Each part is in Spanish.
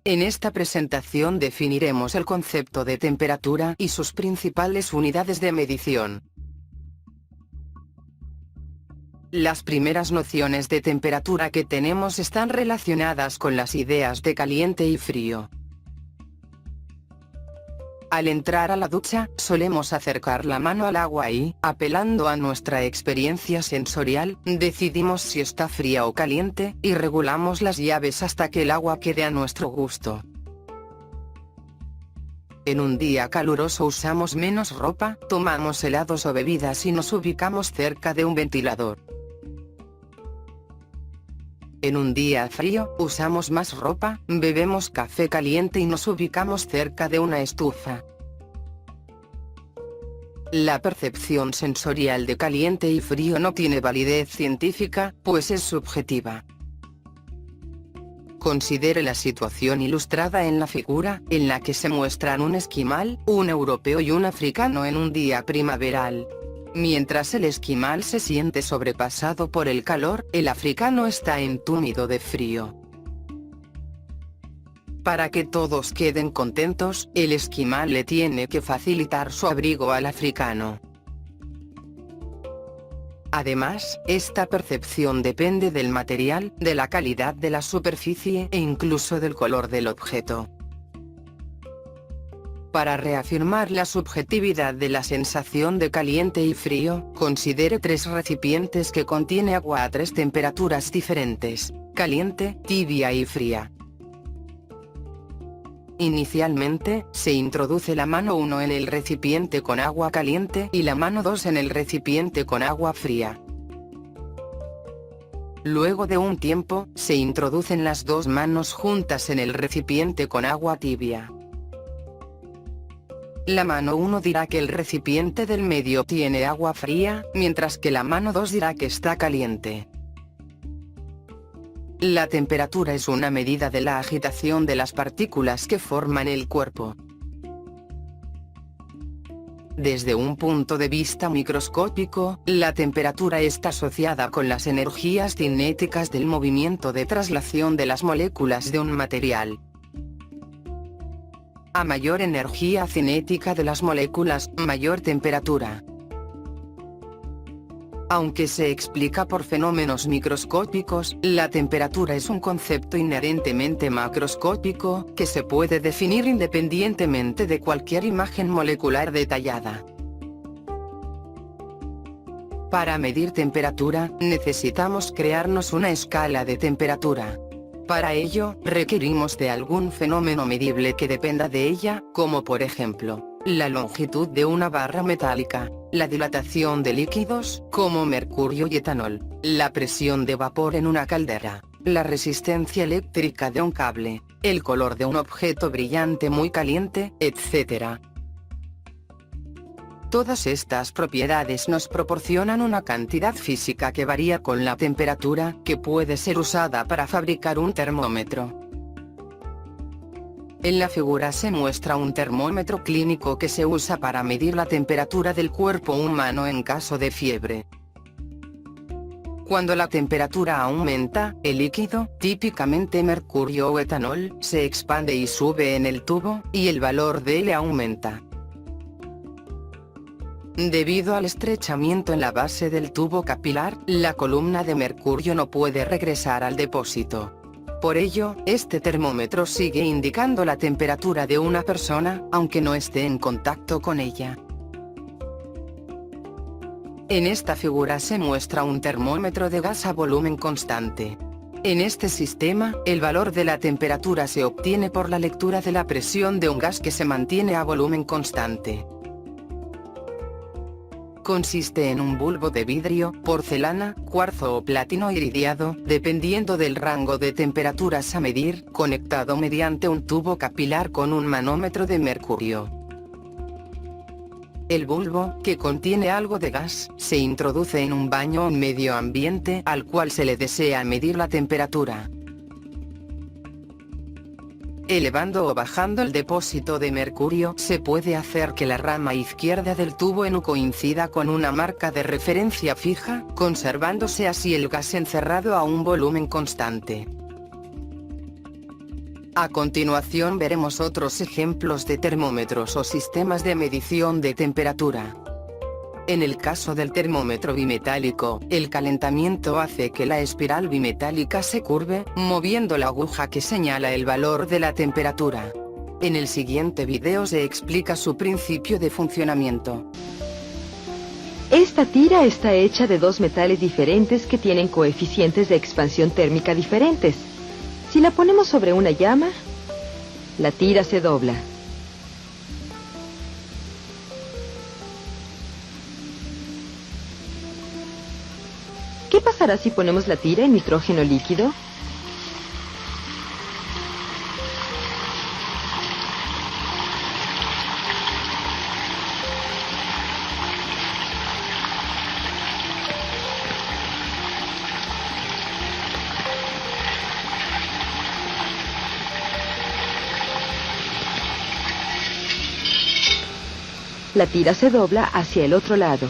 En esta presentación definiremos el concepto de temperatura y sus principales unidades de medición. Las primeras nociones de temperatura que tenemos están relacionadas con las ideas de caliente y frío. Al entrar a la ducha, solemos acercar la mano al agua y, apelando a nuestra experiencia sensorial, decidimos si está fría o caliente, y regulamos las llaves hasta que el agua quede a nuestro gusto. En un día caluroso usamos menos ropa, tomamos helados o bebidas y nos ubicamos cerca de un ventilador. En un día frío, usamos más ropa, bebemos café caliente y nos ubicamos cerca de una estufa. La percepción sensorial de caliente y frío no tiene validez científica, pues es subjetiva. Considere la situación ilustrada en la figura, en la que se muestran un esquimal, un europeo y un africano en un día primaveral. Mientras el esquimal se siente sobrepasado por el calor, el africano está entumido de frío. Para que todos queden contentos, el esquimal le tiene que facilitar su abrigo al africano. Además, esta percepción depende del material, de la calidad de la superficie e incluso del color del objeto. Para reafirmar la subjetividad de la sensación de caliente y frío, considere 3 recipientes que contiene agua a 3 temperaturas diferentes: caliente, tibia y fría. Inicialmente, se introduce la mano 1 en el recipiente con agua caliente y la mano 2 en el recipiente con agua fría. Luego de un tiempo, se introducen las 2 manos juntas en el recipiente con agua tibia. La mano 1 dirá que el recipiente del medio tiene agua fría, mientras que la mano 2 dirá que está caliente. La temperatura es una medida de la agitación de las partículas que forman el cuerpo. Desde un punto de vista microscópico, la temperatura está asociada con las energías cinéticas del movimiento de traslación de las moléculas de un material. A mayor energía cinética de las moléculas, mayor temperatura. Aunque se explica por fenómenos microscópicos, la temperatura es un concepto inherentemente macroscópico, que se puede definir independientemente de cualquier imagen molecular detallada. Para medir temperatura, necesitamos crearnos una escala de temperatura. Para ello, requerimos de algún fenómeno medible que dependa de ella, como por ejemplo, la longitud de una barra metálica, la dilatación de líquidos, como mercurio y etanol, la presión de vapor en una caldera, la resistencia eléctrica de un cable, el color de un objeto brillante muy caliente, etc. Todas estas propiedades nos proporcionan una cantidad física que varía con la temperatura, que puede ser usada para fabricar un termómetro. En la figura se muestra un termómetro clínico que se usa para medir la temperatura del cuerpo humano en caso de fiebre. Cuando la temperatura aumenta, el líquido, típicamente mercurio o etanol, se expande y sube en el tubo, y el valor de L aumenta. Debido al estrechamiento en la base del tubo capilar, la columna de mercurio no puede regresar al depósito. Por ello, este termómetro sigue indicando la temperatura de una persona, aunque no esté en contacto con ella. En esta figura se muestra un termómetro de gas a volumen constante. En este sistema, el valor de la temperatura se obtiene por la lectura de la presión de un gas que se mantiene a volumen constante. Consiste en un bulbo de vidrio, porcelana, cuarzo o platino iridiado, dependiendo del rango de temperaturas a medir, conectado mediante un tubo capilar con un manómetro de mercurio. El bulbo, que contiene algo de gas, se introduce en un baño o medio ambiente al cual se le desea medir la temperatura. Elevando o bajando el depósito de mercurio, se puede hacer que la rama izquierda del tubo en U coincida con una marca de referencia fija, conservándose así el gas encerrado a un volumen constante. A continuación veremos otros ejemplos de termómetros o sistemas de medición de temperatura. En el caso del termómetro bimetálico, el calentamiento hace que la espiral bimetálica se curve, moviendo la aguja que señala el valor de la temperatura. En el siguiente video se explica su principio de funcionamiento. Esta tira está hecha de dos metales diferentes que tienen coeficientes de expansión térmica diferentes. Si la ponemos sobre una llama, la tira se dobla. ¿Qué pasará si ponemos la tira en nitrógeno líquido? La tira se dobla hacia el otro lado.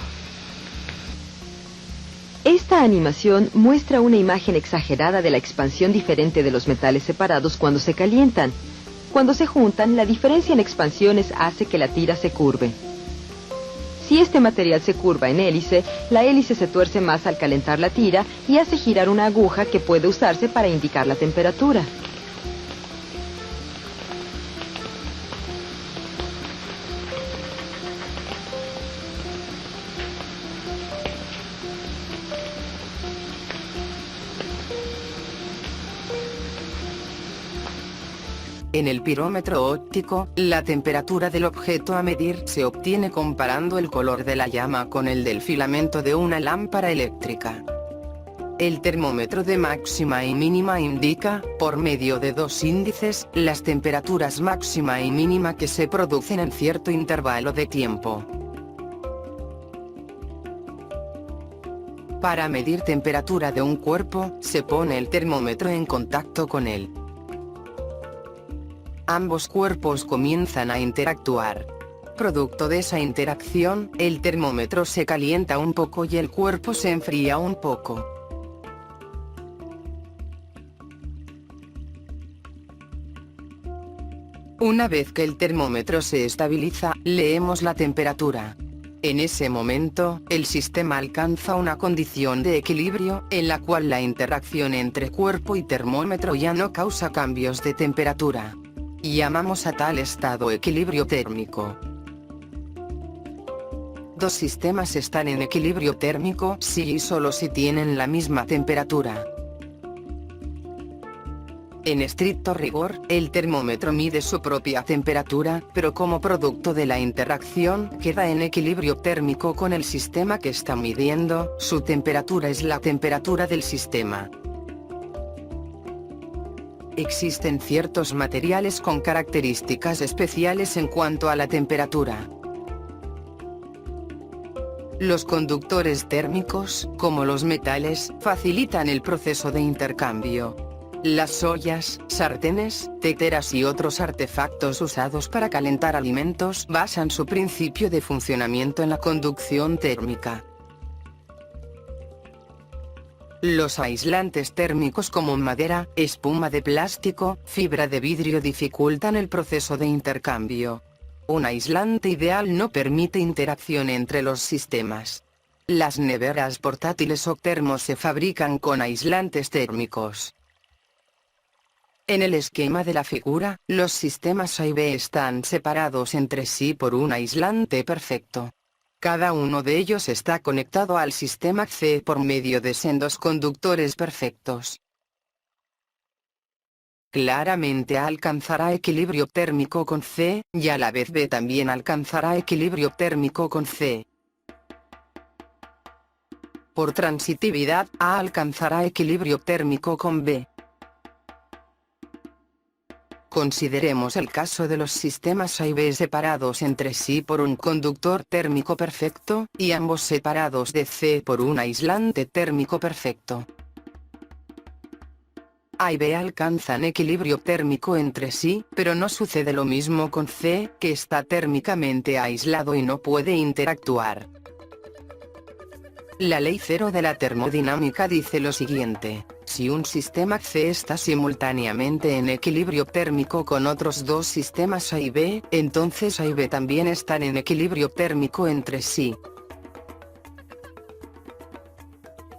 Esta animación muestra una imagen exagerada de la expansión diferente de los metales separados cuando se calientan. Cuando se juntan, la diferencia en expansiones hace que la tira se curve. Si este material se curva en hélice, la hélice se tuerce más al calentar la tira y hace girar una aguja que puede usarse para indicar la temperatura. En el pirómetro óptico, la temperatura del objeto a medir se obtiene comparando el color de la llama con el del filamento de una lámpara eléctrica. El termómetro de máxima y mínima indica, por medio de dos índices, las temperaturas máxima y mínima que se producen en cierto intervalo de tiempo. Para medir temperatura de un cuerpo, se pone el termómetro en contacto con él. Ambos cuerpos comienzan a interactuar. Producto de esa interacción, el termómetro se calienta un poco y el cuerpo se enfría un poco. Una vez que el termómetro se estabiliza, leemos la temperatura. En ese momento, el sistema alcanza una condición de equilibrio, en la cual la interacción entre cuerpo y termómetro ya no causa cambios de temperatura. Llamamos a tal estado equilibrio térmico. Dos sistemas están en equilibrio térmico si y solo si tienen la misma temperatura. En estricto rigor, el termómetro mide su propia temperatura, pero como producto de la interacción, queda en equilibrio térmico con el sistema que está midiendo, su temperatura es la temperatura del sistema. Existen ciertos materiales con características especiales en cuanto a la temperatura. Los conductores térmicos, como los metales, facilitan el proceso de intercambio. Las ollas, sartenes, teteras y otros artefactos usados para calentar alimentos basan su principio de funcionamiento en la conducción térmica. Los aislantes térmicos como madera, espuma de plástico, fibra de vidrio dificultan el proceso de intercambio. Un aislante ideal no permite interacción entre los sistemas. Las neveras portátiles o termos se fabrican con aislantes térmicos. En el esquema de la figura, los sistemas A y B están separados entre sí por un aislante perfecto. Cada uno de ellos está conectado al sistema C por medio de sendos conductores perfectos. Claramente A alcanzará equilibrio térmico con C, y a la vez B también alcanzará equilibrio térmico con C. Por transitividad, A alcanzará equilibrio térmico con B. Consideremos el caso de los sistemas A y B separados entre sí por un conductor térmico perfecto, y ambos separados de C por un aislante térmico perfecto. A y B alcanzan equilibrio térmico entre sí, pero no sucede lo mismo con C, que está térmicamente aislado y no puede interactuar. La ley cero de la termodinámica dice lo siguiente: Si un sistema C está simultáneamente en equilibrio térmico con otros dos sistemas A y B, entonces A y B también están en equilibrio térmico entre sí.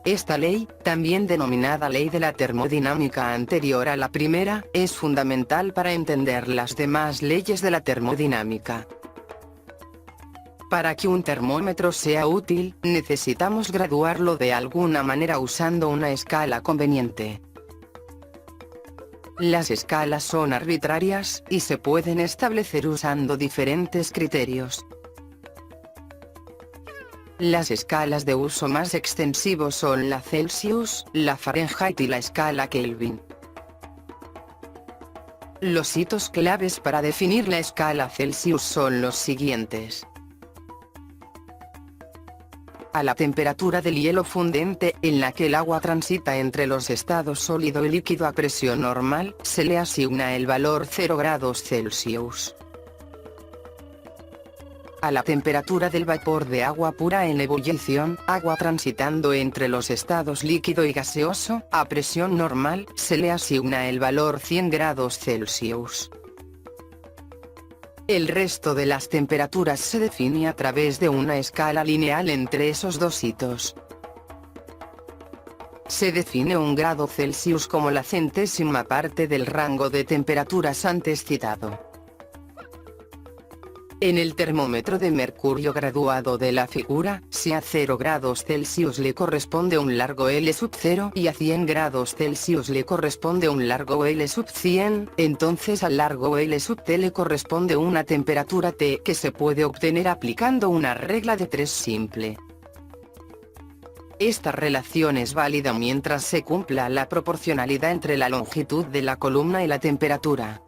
Esta ley, también denominada ley de la termodinámica anterior a la primera, es fundamental para entender las demás leyes de la termodinámica. Para que un termómetro sea útil, necesitamos graduarlo de alguna manera usando una escala conveniente. Las escalas son arbitrarias, y se pueden establecer usando diferentes criterios. Las escalas de uso más extensivos son la Celsius, la Fahrenheit y la escala Kelvin. Los hitos claves para definir la escala Celsius son los siguientes. A la temperatura del hielo fundente, en la que el agua transita entre los estados sólido y líquido a presión normal, se le asigna el valor 0 grados Celsius. A la temperatura del vapor de agua pura en ebullición, agua transitando entre los estados líquido y gaseoso, a presión normal, se le asigna el valor 100 grados Celsius. El resto de las temperaturas se define a través de una escala lineal entre esos dos hitos. Se define un grado Celsius como la centésima parte del rango de temperaturas antes citado. En el termómetro de mercurio graduado de la figura, si a 0 grados Celsius le corresponde un largo L sub 0 y a 100 grados Celsius le corresponde un largo L sub 100, entonces al largo L sub T le corresponde una temperatura T que se puede obtener aplicando una regla de 3 simple. Esta relación es válida mientras se cumpla la proporcionalidad entre la longitud de la columna y la temperatura.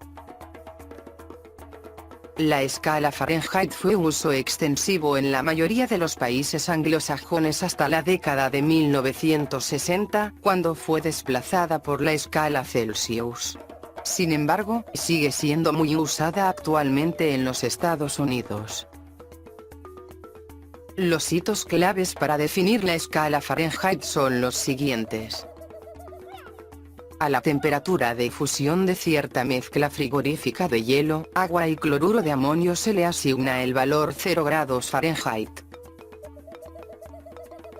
La escala Fahrenheit fue uso extensivo en la mayoría de los países anglosajones hasta la década de 1960, cuando fue desplazada por la escala Celsius. Sin embargo, sigue siendo muy usada actualmente en los Estados Unidos. Los hitos claves para definir la escala Fahrenheit son los siguientes. A la temperatura de fusión de cierta mezcla frigorífica de hielo, agua y cloruro de amonio se le asigna el valor 0 grados Fahrenheit.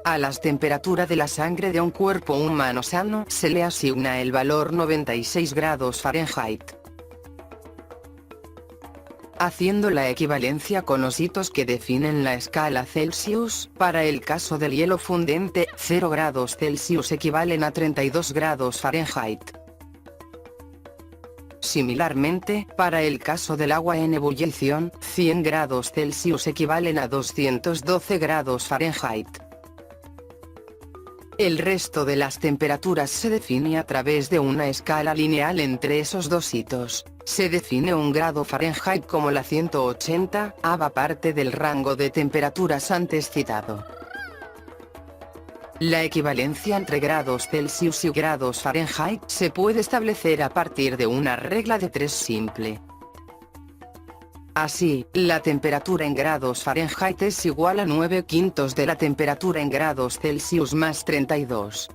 A la temperatura de la sangre de un cuerpo humano sano se le asigna el valor 96 grados Fahrenheit. Haciendo la equivalencia con los hitos que definen la escala Celsius, para el caso del hielo fundente, 0 grados Celsius equivalen a 32 grados Fahrenheit. Similarmente, para el caso del agua en ebullición, 100 grados Celsius equivalen a 212 grados Fahrenheit. El resto de las temperaturas se define a través de una escala lineal entre esos dos hitos. Se define un grado Fahrenheit como la 180ª parte del rango de temperaturas antes citado. La equivalencia entre grados Celsius y grados Fahrenheit se puede establecer a partir de una regla de 3 simple. Así, la temperatura en grados Fahrenheit es igual a 9/5 de la temperatura en grados Celsius más 32.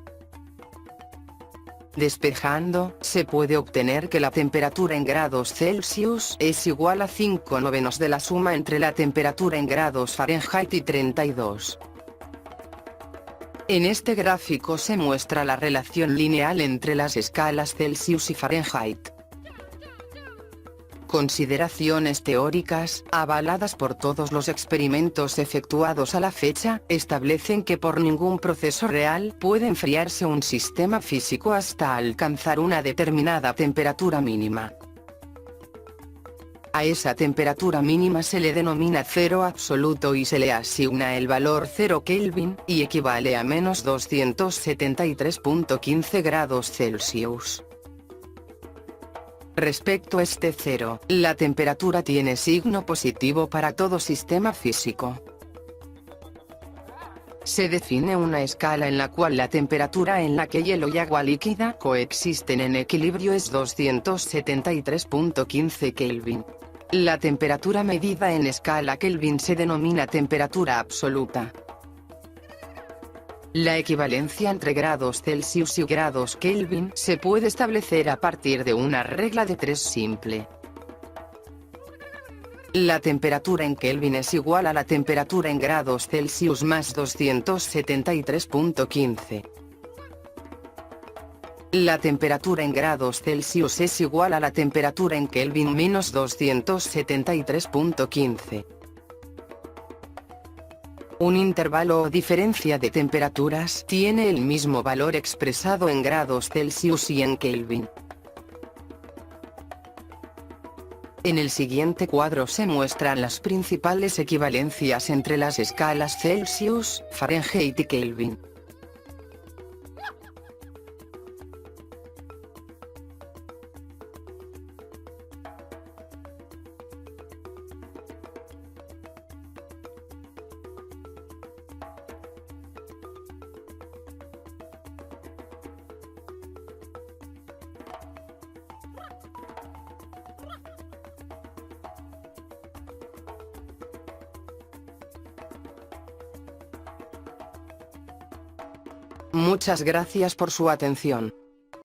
Despejando, se puede obtener que la temperatura en grados Celsius es igual a 5/9 de la suma entre la temperatura en grados Fahrenheit y 32. En este gráfico se muestra la relación lineal entre las escalas Celsius y Fahrenheit. Consideraciones teóricas, avaladas por todos los experimentos efectuados a la fecha, establecen que por ningún proceso real puede enfriarse un sistema físico hasta alcanzar una determinada temperatura mínima. A esa temperatura mínima se le denomina cero absoluto y se le asigna el valor 0 Kelvin, y equivale a menos 273.15 grados Celsius. Respecto a este cero, la temperatura tiene signo positivo para todo sistema físico. Se define una escala en la cual la temperatura en la que hielo y agua líquida coexisten en equilibrio es 273.15 Kelvin. La temperatura medida en escala Kelvin se denomina temperatura absoluta. La equivalencia entre grados Celsius y grados Kelvin se puede establecer a partir de una regla de 3 simple. La temperatura en Kelvin es igual a la temperatura en grados Celsius más 273.15. La temperatura en grados Celsius es igual a la temperatura en Kelvin menos 273.15. Un intervalo o diferencia de temperaturas tiene el mismo valor expresado en grados Celsius y en Kelvin. En el siguiente cuadro se muestran las principales equivalencias entre las escalas Celsius, Fahrenheit y Kelvin. Muchas gracias por su atención.